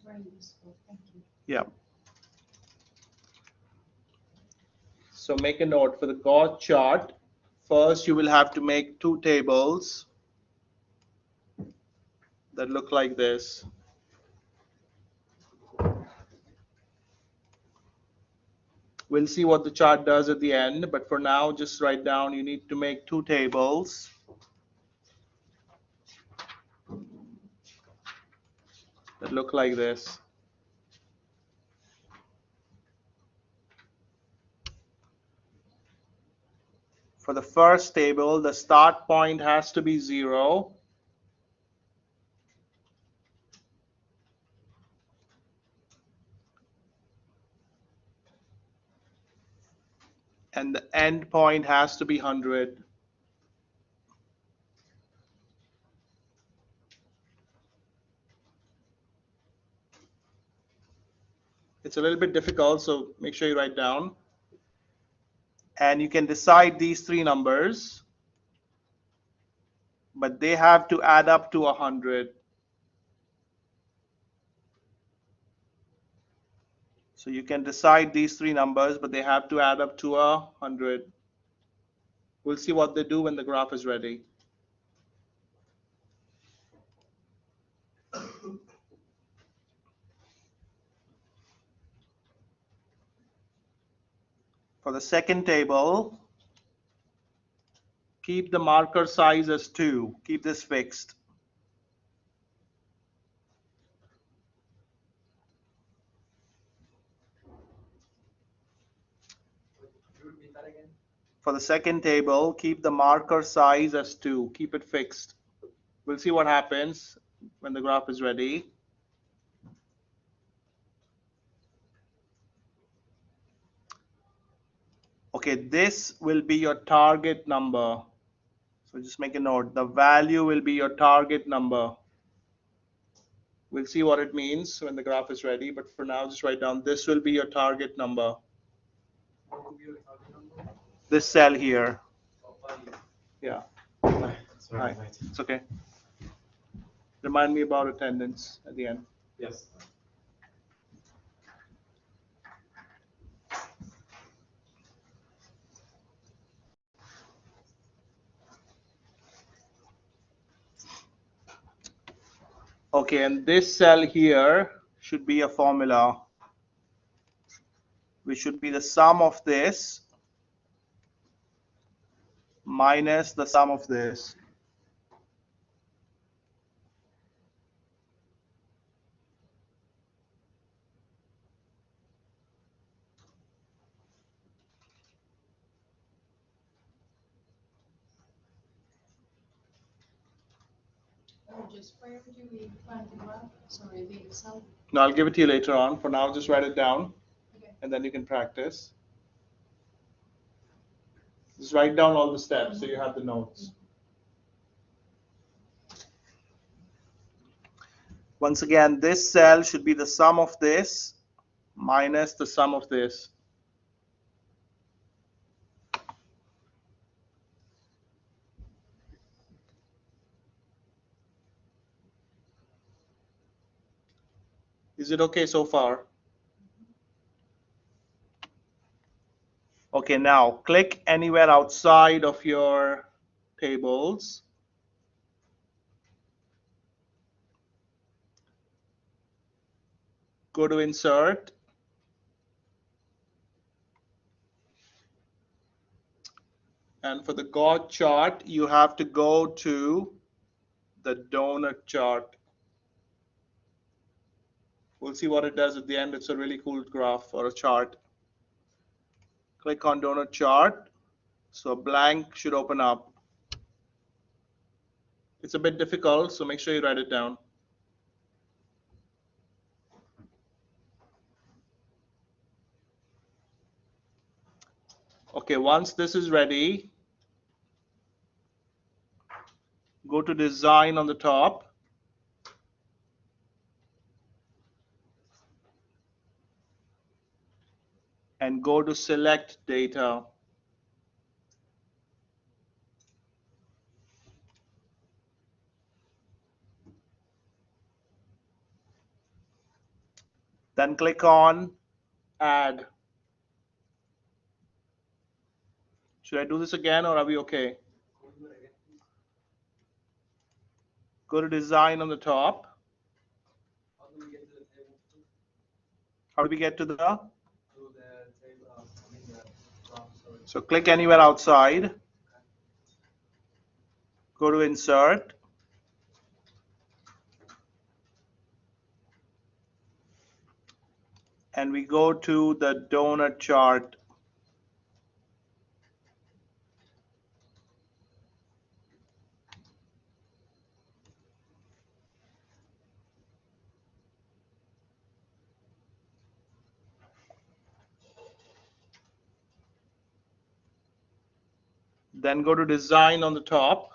very useful. Thank you. Yeah. So make a note for the God chart. First, you will have to make two tables that look like this. We'll see what the chart does at the end, but for now, just write down you need to make two tables. That look like this. For the first table, the start point has to be 0. And the end point has to be 100. It's a little bit difficult, so make sure you write down. And you can decide these three numbers, but they have to add up to 100. So you can decide these three numbers, but they have to add up to 100. We'll see what they do when the graph is ready. For the second table, keep the marker size as 2. Keep this fixed. For the second table, keep the marker size as 2. Keep it fixed. We'll see what happens when the graph is ready. Okay, this will be your target number. So just make a note. The value will be your target number. We'll see what it means when the graph is ready, but for now, just write down this will be your target number. This cell here. Yeah. Hi. It's okay. Remind me about attendance at the end. Yes. Okay, and this cell here should be a formula, which should be the sum of this minus the sum of this. Just where do we find the graph? Sorry, the Excel. No, I'll give it to you later on. For now, just write it down, Okay. and then you can practice. Just write down all the steps so you have the notes. Once again, this cell should be the sum of this minus the sum of this. Is it okay so far? Okay, now click anywhere outside of your tables. Go to insert. And for the God chart, you have to go to the donut chart. We'll see what it does at the end. It's a really cool graph or a chart. Click on donut chart. So a blank should open up. It's a bit difficult, so make sure you write it down. Okay, once this is ready, go to design on the top. And go to select data. Then click on add. Should I do this again or are we okay? Go to design on the top. How do we get to the? So click anywhere outside. Go to insert. And we go to the donut chart. Then go to design on the top.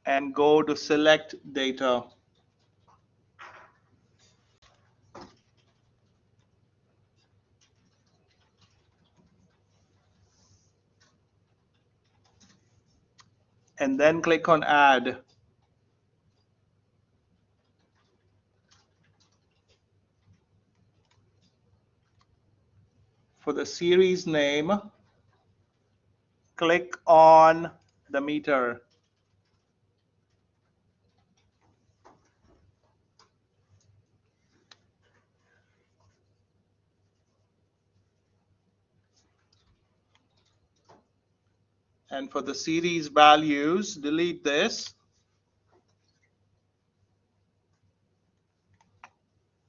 And go to select data. And then click on add. For the series name, click on the meter. And for the series values, delete this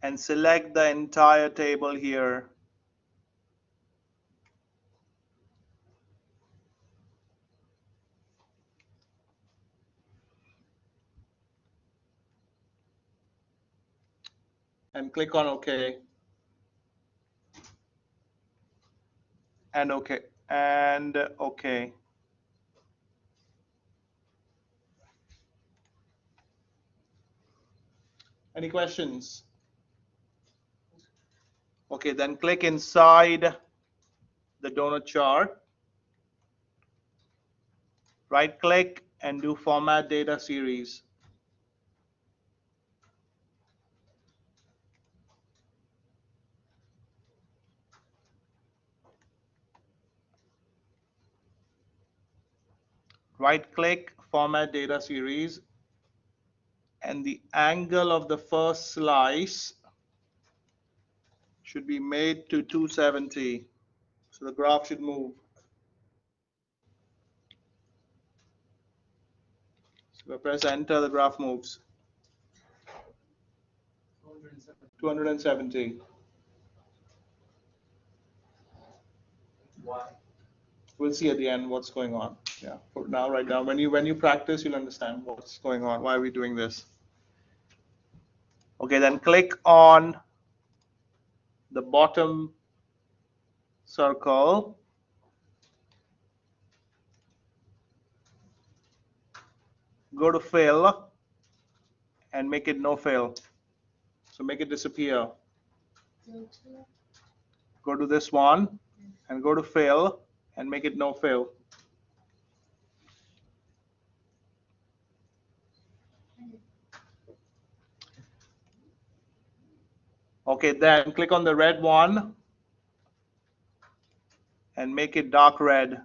and select the entire table here. And click on OK. And OK. And OK. Any questions? Okay, then click inside the donut chart. Right click and do format data series. Right click, format data series, and the angle of the first slice should be made to 270. So the graph should move. So if I press enter, the graph moves. 270. Why? We'll see at the end what's going on. Yeah, for now, right now, when you practice, you'll understand what's going on. Why are we doing this? Okay, then click on the bottom circle. Go to fill and make it no fill. So make it disappear. Go to this one and go to fill and make it no fill. Okay, then click on the red one and make it dark red.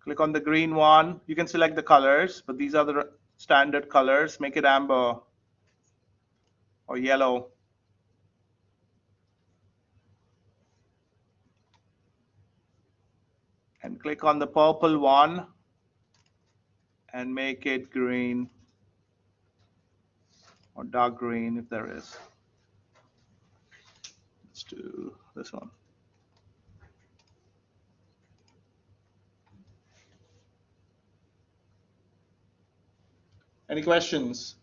Click on the green one. You can select the colors, but these are the standard colors. Make it amber or yellow. And click on the purple one and make it green or dark green if there is. Let's do this one. Any questions?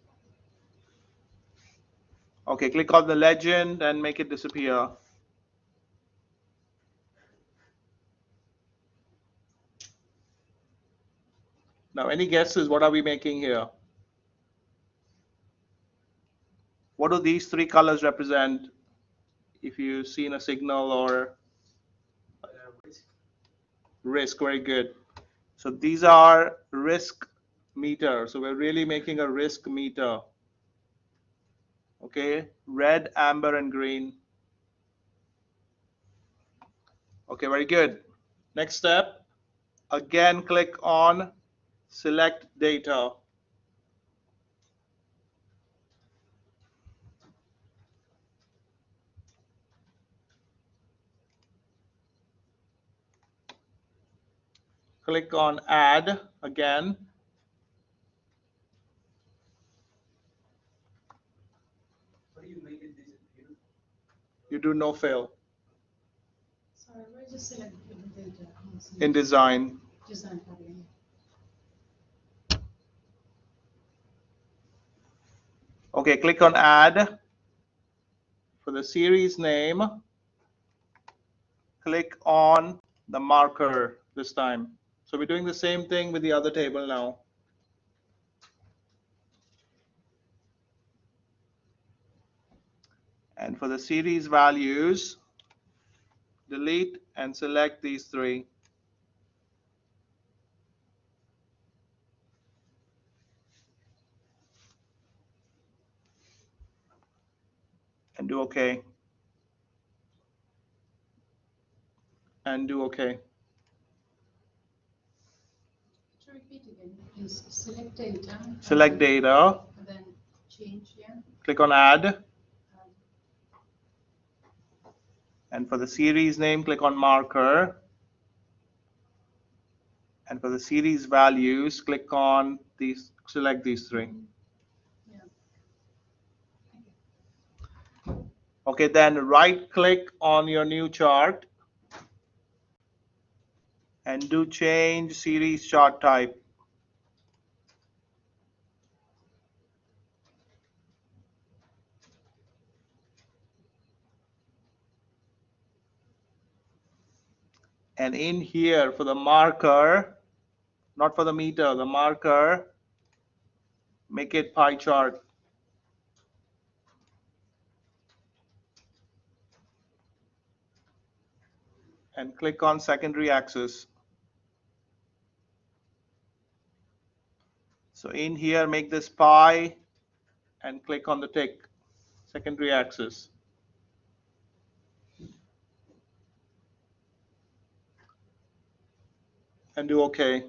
Okay, click on the legend and make it disappear. Now, any guesses? What are we making here? What do these three colors represent? if you've seen a signal or risk. Very good. So these are risk meter. So we're really making a risk meter. Okay, red, amber, and green. Okay, very good. Next step, again click on select data. Click on add again. You do no fail. Sorry, where is select data? In design. Design pattern. Okay, click on add. For the series name, click on the marker this time. So we're doing the same thing with the other table now. And for the series values, delete and select these three. And do OK. And do OK. Could you repeat again, please? Select data. Select data. And then change, yeah. Click on add. And for the series name, click on marker. And for the series values, click on these, select these three. Yeah. Okay, then right click on your new chart and do change series chart type. And in here for the marker, not for the meter, the marker, make it pie chart. And click on secondary axis. So in here, make this pie and click on the tick, secondary axis. And do OK.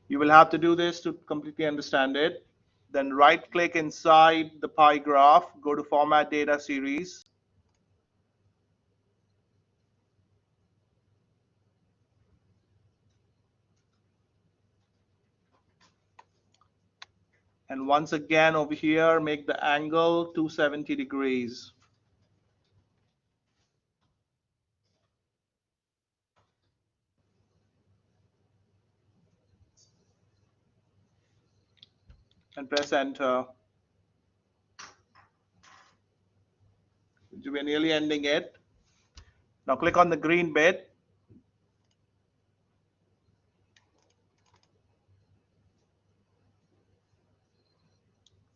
You will have to do this to completely understand it. Then right click inside the pie graph, go to Format Data Series. And once again over here, make the angle 270 degrees. And press enter. We're nearly ending it. Now click on the green bit.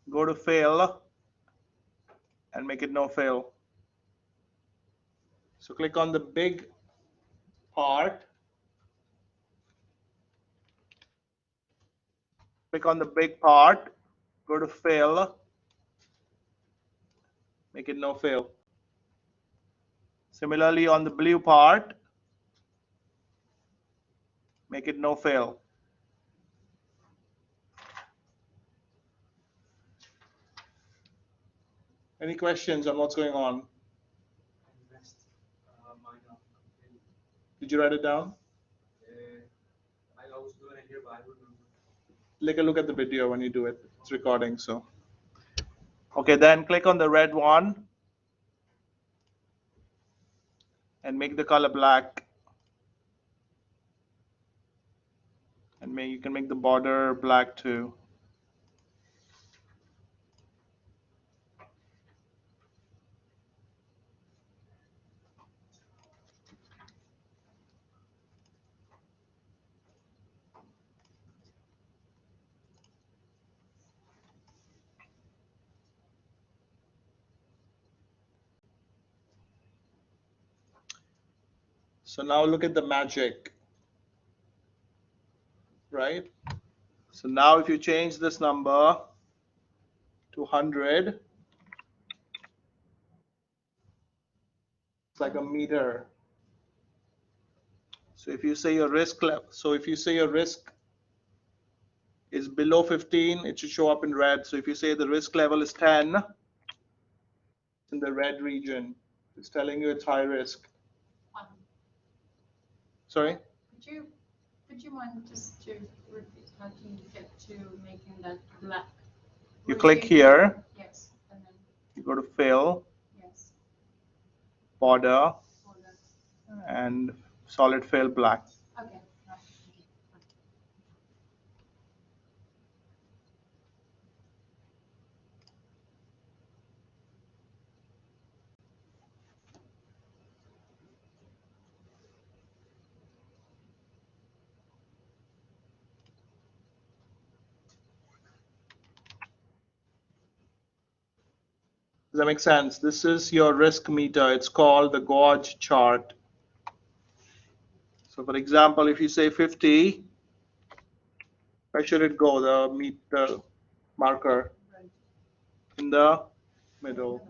Go to fail and make it no fail. So click on the big part. Click on the big part. Go to fail. Make it no fail. Similarly on the blue part, make it no fail. Any questions on what's going on? Did you write it down? I was doing it here, but I don't remember. Take a look at the video when you do it. It's recording, so. Okay, then click on the red one and make the color black. And you can make the border black too. So now look at the magic, right? So now if you change this number to 100, it's like a meter. So if you say your risk is below 15, it should show up in red. So if you say the risk level is 10, it's in the red region. It's telling you it's high risk. Sorry? Would you mind just to repeat how do you get to making that black? You click here. Yes, and then You go to fill, yes, border, border. and solid fill black. Okay, right. Does that make sense? This is your risk meter. It's called the gauge chart. So for example, if you say 50, where should it go? The marker Right. in the middle.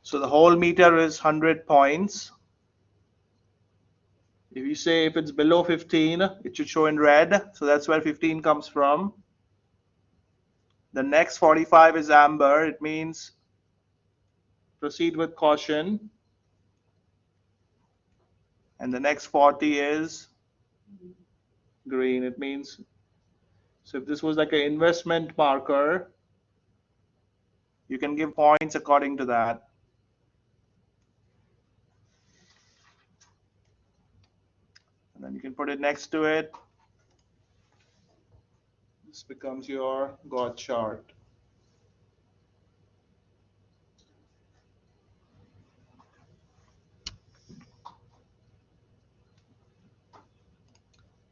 So the whole meter is 100 points. If you say if it's below 15, it should show in red. So that's where 15 comes from. The next 45 is amber. It means proceed with caution. And the next 40 is green. It means, so if this was like an investment marker, you can give points according to that. And then you can put it next to it. This becomes your gauge chart.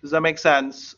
Does that make sense?